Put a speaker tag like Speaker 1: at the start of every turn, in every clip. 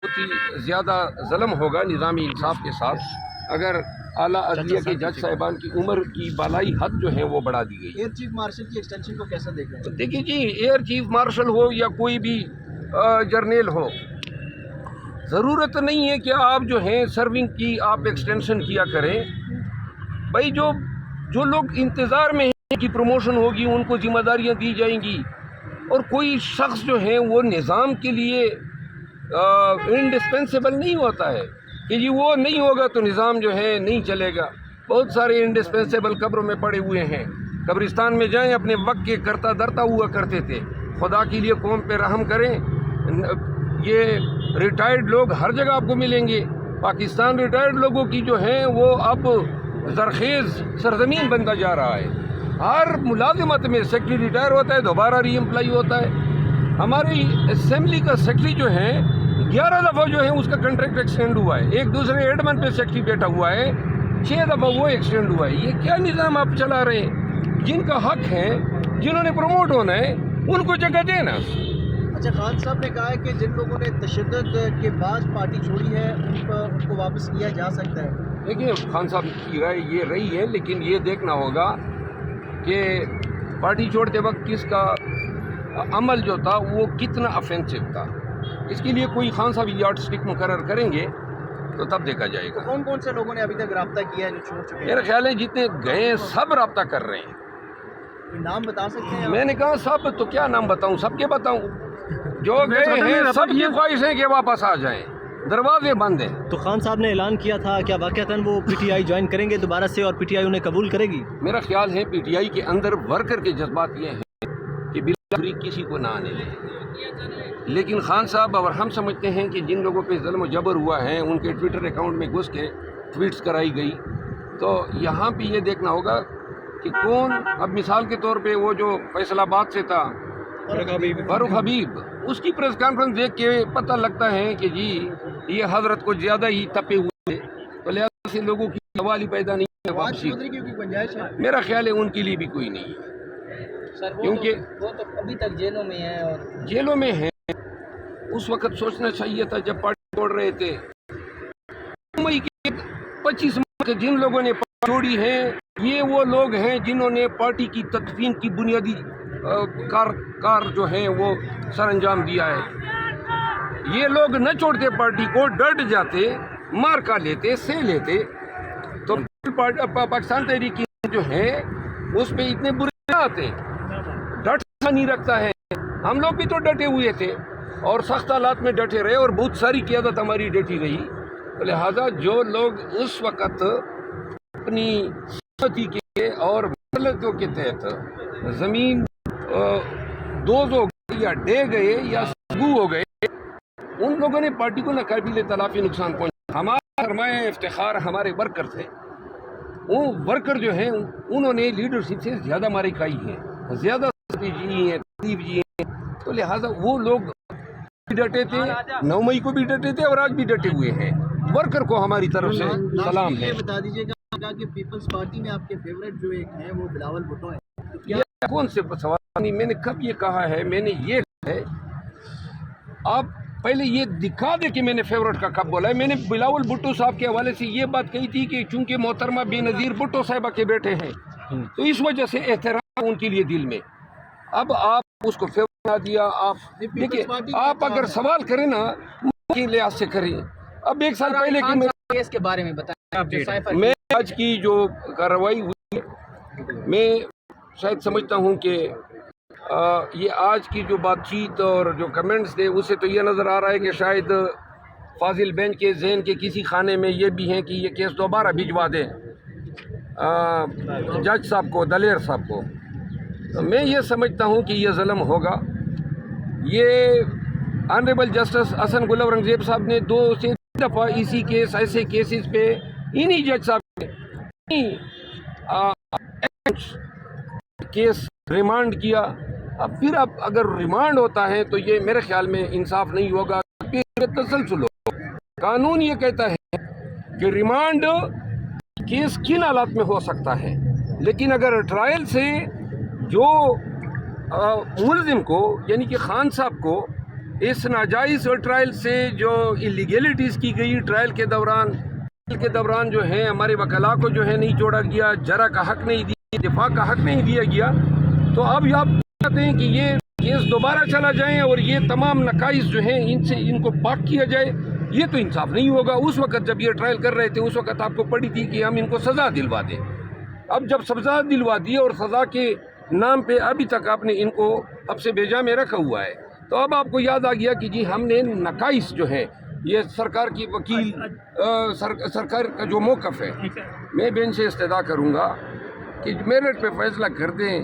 Speaker 1: بہت ہی زیادہ ظلم ہوگا نظامی انصاف کے ساتھ اگر اعلیٰ عدلیہ کے جج صاحبان کی عمر کی بالائی حد جو ہے وہ بڑھا دی گئی۔
Speaker 2: ایئر چیف مارشل کی ایکسٹینشن کو کیسا دیکھ رہے ہیں؟
Speaker 1: دیکھیے جی، ایئر چیف مارشل ہو یا کوئی بھی جرنیل ہو، ضرورت نہیں ہے کہ آپ جو ہیں سرونگ کی آپ ایکسٹینشن کیا کریں۔ بھائی جو لوگ انتظار میں ہیں کہ پروموشن ہوگی ان کو ذمہ داریاں دی جائیں گی، اور کوئی شخص جو ہے وہ نظام کے لیے انڈسپینسیبل نہیں ہوتا ہے کہ جی وہ نہیں ہوگا تو نظام جو ہے نہیں چلے گا۔ بہت سارے انڈسپینسیبل قبروں میں پڑے ہوئے ہیں، قبرستان میں جائیں، اپنے وقت کے کرتا درتا ہوا کرتے تھے۔ خدا کے لیے قوم پہ رحم کریں، یہ ریٹائرڈ لوگ ہر جگہ آپ کو ملیں گے۔ پاکستان ریٹائرڈ لوگوں کی جو ہیں وہ اب زرخیز سرزمین بنتا جا رہا ہے۔ ہر ملازمت میں سیکٹری ریٹائر ہوتا ہے، دوبارہ ری امپلائی ہوتا ہے۔ ہماری اسمبلی کا سیکٹری جو ہے 11 دفعہ جو ہے اس کا کنٹریکٹ ایکسٹینڈ ہوا ہے، ایک دوسرے ایڈمن پہ سیکٹری بیٹھا ہوا ہے، 6 دفعہ وہ ایکسٹینڈ ہوا ہے۔ یہ کیا نظام آپ چلا رہے ہیں؟ جن کا حق ہے، جنہوں نے پروموٹ ہونا ہے، ان کو جگہ دینا۔
Speaker 2: اچھا، خان صاحب نے کہا ہے کہ جن لوگوں نے تشدد کے بعد پارٹی چھوڑی ہے ان کو واپس کیا جا سکتا ہے۔
Speaker 1: دیکھیے، خان صاحب کی رائے یہ رہی ہے، لیکن یہ دیکھنا ہوگا کہ پارٹی چھوڑتے وقت کس کا عمل جو تھا وہ کتنا افینسو تھا۔ اس کے لیے کوئی خان صاحب یارڈ اسٹک مقرر کریں گے تو تب دیکھا جائے گا۔
Speaker 2: کون کون سے لوگوں نے ابھی تک رابطہ کیا ہے جو چھوڑ چکے ہیں؟
Speaker 1: میرا خیال ہے جتنے گئے ہیں سب رابطہ کر رہے ہیں۔
Speaker 2: کوئی نام بتا سکتے ہیں؟
Speaker 1: میں نے کہا سب، تو کیا نام بتاؤں، سب کے بتاؤں؟ جو گئے ہیں سب کی خواہش ہے کہ واپس آ جائیں، دروازے بند ہیں۔
Speaker 3: تو خان صاحب نے اعلان کیا تھا، کیا واقعتاً وہ پی ٹی آئی جوائن کریں گے دوبارہ سے، اور پی ٹی آئی انہیں قبول کرے گی؟
Speaker 1: میرا خیال ہے پی ٹی آئی کے اندر ورکر کے جذبات یہ ہیں کہ بالآخری کسی کو نہ آنے لیں، لیکن خان صاحب اور ہم سمجھتے ہیں کہ جن لوگوں پہ ظلم و جبر ہوا ہے ان کے ٹویٹر اکاؤنٹ میں گھس کے ٹویٹس کرائی گئی، تو یہاں پہ یہ دیکھنا ہوگا کہ کون، اب مثال کے طور پہ وہ جو فیصل آباد سے تھا فاروق حبیب، اس کی پریس کانفرنس دیکھ کے پتہ لگتا ہے کہ جی یہ حضرت کو زیادہ ہی تپے ہوئے تھے، تو لہٰذا سے لوگوں کی سوال ہی پیدا نہیں ہے واپسی۔ میرا خیال ہے ان کے لیے بھی کوئی نہیں ہے، کیونکہ
Speaker 2: وہ تو ابھی تک جیلوں میں ہیں، اور
Speaker 1: جیلوں میں ہیں۔ اس وقت سوچنا چاہیے تھا جب پارٹی چھوڑ رہے تھے، مئی کے 25 مئی کے جن لوگوں نے پارٹی چھوڑی ہے یہ وہ لوگ ہیں جنہوں نے پارٹی کی تدفین کی بنیادی کار جو ہے وہ سر انجام دیا ہے۔ یہ لوگ نہ چھوڑتے پارٹی کو، ڈٹ جاتے، مار کا لیتے، سے لیتے، تو پاکستان تحریک جو ہے اس پہ اتنے برے نہ آتے۔ ڈٹ نہیں رکھتا ہے، ہم لوگ بھی تو ڈٹے ہوئے تھے اور سخت حالات میں ڈٹے رہے، اور بہت ساری قیادت ہماری ڈٹی رہی، لہذا جو لوگ اس وقت اپنی سمتی کے اور مطلبوں کے تحت زمین دوز ہو گئے یا ڈے گئے یا سگو ہو گئے، ان لوگوں نے پارٹی کو ناقابل تلافی نقصان پہنچا۔ ہمارا سرمایہ افتخار ہمارے ورکر تھے، وہ ورکر جو ہیں انہوں نے لیڈرشپ سے زیادہ مارے کھائی ہے، زیادہ جی ہیں، تکلیف جی ہیں، تو لہٰذا وہ لوگ بھی ڈٹے تھے، 9 مئی کو بھی ڈٹے تھے اور آج بھی ڈٹے ہوئے ہیں۔ ورکر کو ہماری طرف سے سلام ہے۔
Speaker 2: یہ بتا دیجیے گا کہ پیپلز پارٹی میں آپ کے فیورٹ جو ایک ہیں وہ بلاول بھٹو ہیں،
Speaker 1: یہ کون سے سوال نہیں، میں نے کب یہ کہا ہے؟ میں نے یہ کہا ہے، آپ پہلے یہ دکھا دے کہ میں نے فیورٹ کا کب بولا ہے۔ میں نے بلاول بھٹو صاحب کے حوالے سے یہ بات کہی تھی کہ چونکہ محترمہ بے نظیر بھٹو صاحبہ کے بیٹے ہیں تو اس وجہ سے احترام ان کے لیے دل میں۔ اب آپ اس کو فیور نہ دیا، آپ دیکھیے، آپ اگر سوال کریں نا کے لحاظ سے کریں۔ اب 1 سال پہلے کی
Speaker 2: کیس کے بارے میں بتائیں۔
Speaker 1: میں آج کی جو کارروائی ہوئی، میں شاید سمجھتا ہوں کہ یہ آج کی جو بات چیت اور جو کمنٹس تھے اس سے تو یہ نظر آ رہا ہے کہ شاید فاضل بینچ کے ذہن کے کسی خانے میں یہ بھی ہیں کہ یہ کیس دوبارہ بھجوا دیں جج صاحب کو، دلیر صاحب کو۔ میں یہ سمجھتا ہوں کہ یہ ظلم ہوگا۔ یہ آنریبل جسٹس حسن گل اورنگزیب صاحب نے 2 سے 3 دفعہ اسی کیس، ایسے کیسز پہ انہی جج صاحب نے کیس ریمانڈ کیا۔ اب پھر اب اگر ریمانڈ ہوتا ہے تو یہ میرے خیال میں انصاف نہیں ہوگا، پھر تسلسل ہوگا۔ قانون یہ کہتا ہے کہ ریمانڈ کیس کن حالات میں ہو سکتا ہے، لیکن اگر ٹرائل سے جو ملزم کو یعنی کہ خان صاحب کو اس ناجائز ٹرائل سے جو اللیگیلٹیز کی گئی ٹرائل کے دوران جو ہے ہمارے وکلاء کو جو ہے نہیں چھوڑا گیا، جرا کا حق نہیں دیا، دفاع کا حق نہیں دیا گیا، تو اب آپ چاہتے ہیں کہ یہ کیس دوبارہ چلا جائیں اور یہ تمام نقائص جو ہیں ان کو پاک کیا جائے، یہ تو انصاف نہیں ہوگا۔ اس وقت جب یہ ٹرائل کر رہے تھے اس وقت آپ کو پڑی تھی کہ ہم ان کو سزا دلوا دیں، اب جب سزا دلوا دی اور سزا کے نام پہ ابھی تک آپ نے ان کو اب سے بیجا میں رکھا ہوا ہے، تو اب آپ کو یاد آ گیا کہ جی ہم نے نقائص جو ہے یہ سرکار کی وکیل سرکار کا جو موقف ہے، میں بینچ سے استدعا کروں گا کہ میرٹ پہ فیصلہ کر دیں،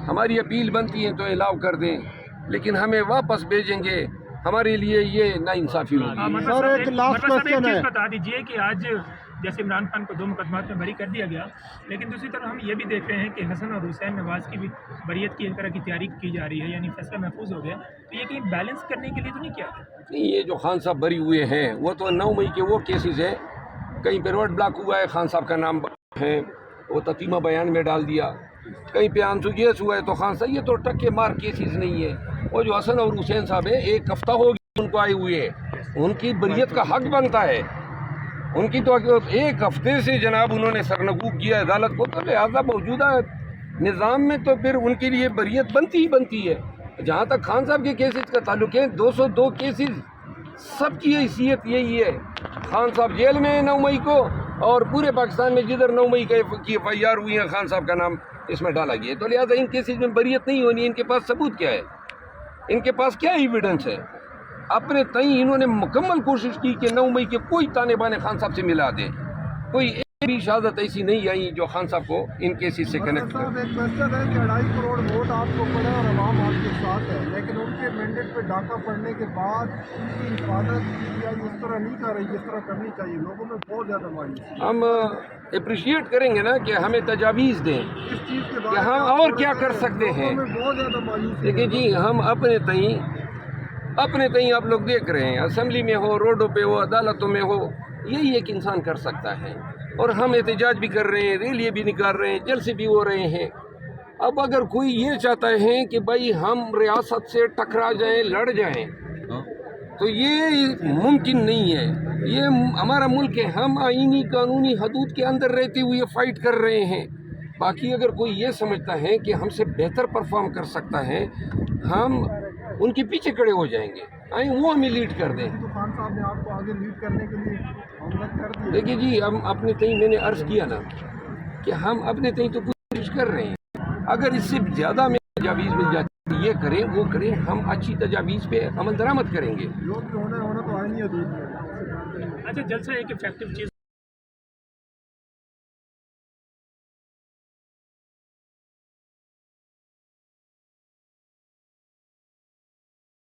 Speaker 1: ہماری اپیل بنتی ہے تو الاؤ کر دیں، لیکن ہمیں واپس بھیجیں گے، ہمارے لیے یہ ناانصافی ہوگی۔
Speaker 4: سر ایک لاسٹ کوسچن ہے، بتا دیجئے کہ آج جیسے عمران خان کو 2 مقدمات میں بری کر دیا گیا، لیکن دوسری طرف ہم یہ بھی دیکھ رہے ہیں کہ حسن اور حسین نواز کی بھی بریت کی ایک طرح کی تیاری کی جا رہی ہے، یعنی فیصلہ محفوظ ہو گیا، تو یہ کہیں بیلنس کرنے کے لیے تو نہیں کیا؟
Speaker 1: نہیں، یہ جو خان صاحب بری ہوئے ہیں وہ تو 9 مئی کے وہ کیسز ہیں، کہیں پہ روڈ بلاک ہوا ہے خان صاحب کا نام ہے وہ تتیمہ بیان میں ڈال دیا، کہیں پہ آنسو گیس ہوا ہے تو خان صاحب، یہ تو ٹکے مار کیسز نہیں ہے۔ وہ جو حسن اور حسین صاحب ہیں 1 ہفتہ ہو گیا ان کو آئے ہوئے، ان کی بریت کا حق بنتا ہے، ان کی تو 1 ہفتے سے جناب انہوں نے سرنگو کیا عدالت کو، تو لہٰذا موجودہ نظام میں تو پھر ان کے لیے بریت بنتی ہی بنتی ہے۔ جہاں تک خان صاحب کے کیسز کا تعلق ہے، 202 کیسز، سب کی حیثیت یہی ہے، خان صاحب جیل میں ہیں 9 مئی کو، اور پورے پاکستان میں جدھر 9 مئی کی FIR ہوئی ہے خان صاحب کا نام اس میں ڈالا گیا، تو لہٰذا ان کیسز میں بریت نہیں ہونی، ان کے پاس ثبوت کیا ہے، ان کے پاس کیا ایویڈنس ہے؟ اپنے تئیں انہوں نے مکمل کوشش کی کہ 9 مئی کے کوئی تانے بانے خان صاحب سے ملا دیں، کوئی ایک بھی شہادت ایسی نہیں آئی جو خان صاحب کو ان کیسز سے کنیکٹ کرے۔
Speaker 5: ایک کوشچن ہے کہ 2.5 کروڑ ووٹ آپ کو پڑے اور عوام آپ کے ساتھ ہے، لیکن ان کے مینڈیٹ پہ ڈاکہ پڑنے کے بعد ان کی حفاظت اس طرح نہیں کر رہی جس طرح کرنی چاہیے، لوگوں میں بہت زیادہ مایوسی۔
Speaker 1: ہم اپریشیٹ کریں گے نا کہ ہمیں تجاویز دیں
Speaker 5: اس چیز کے
Speaker 1: کہ ہم اور کیا کر سکتے ہیں،
Speaker 5: لوگوں میں بہت زیادہ مایوسی۔
Speaker 1: دیکھیں جی ہم اپنے تئیں آپ لوگ دیکھ رہے ہیں، اسمبلی میں ہو، روڈوں پہ ہو، عدالتوں میں ہو، یہی ایک انسان کر سکتا ہے، اور ہم احتجاج بھی کر رہے ہیں، ریلیاں بھی نکال رہے ہیں، جلسے بھی ہو رہے ہیں۔ اب اگر کوئی یہ چاہتا ہے کہ بھائی ہم ریاست سے ٹکرا جائیں، لڑ جائیں، تو یہ ممکن نہیں ہے، یہ ہمارا ملک ہے، ہم آئینی قانونی حدود کے اندر رہتے ہوئے فائٹ کر رہے ہیں۔ باقی اگر کوئی یہ سمجھتا ہے کہ ہم سے بہتر پرفارم کر سکتا ہے، ہم ان کے پیچھے کھڑے ہو جائیں گے، آئیں وہ ہمیں لیڈ کر دیں۔
Speaker 5: تو خان صاحب نے آپ کو آگے لیڈ کرنے کے لیے حملت کر دی۔
Speaker 1: دیکھیے جی ہم اپنے تئیں، میں نے عرض کیا نا کہ ہم اپنے تئیں تو کوشش کر رہے ہیں، اگر اس سے زیادہ میں تجاویز مل جاتی ہے، یہ کریں وہ کریں، ہم اچھی تجاویز پہ عمل درآمد کریں گے۔
Speaker 5: جو بھی ہونا تو آئینی حدود میں۔
Speaker 4: اچھا جلسہ ایک افیکٹو چیز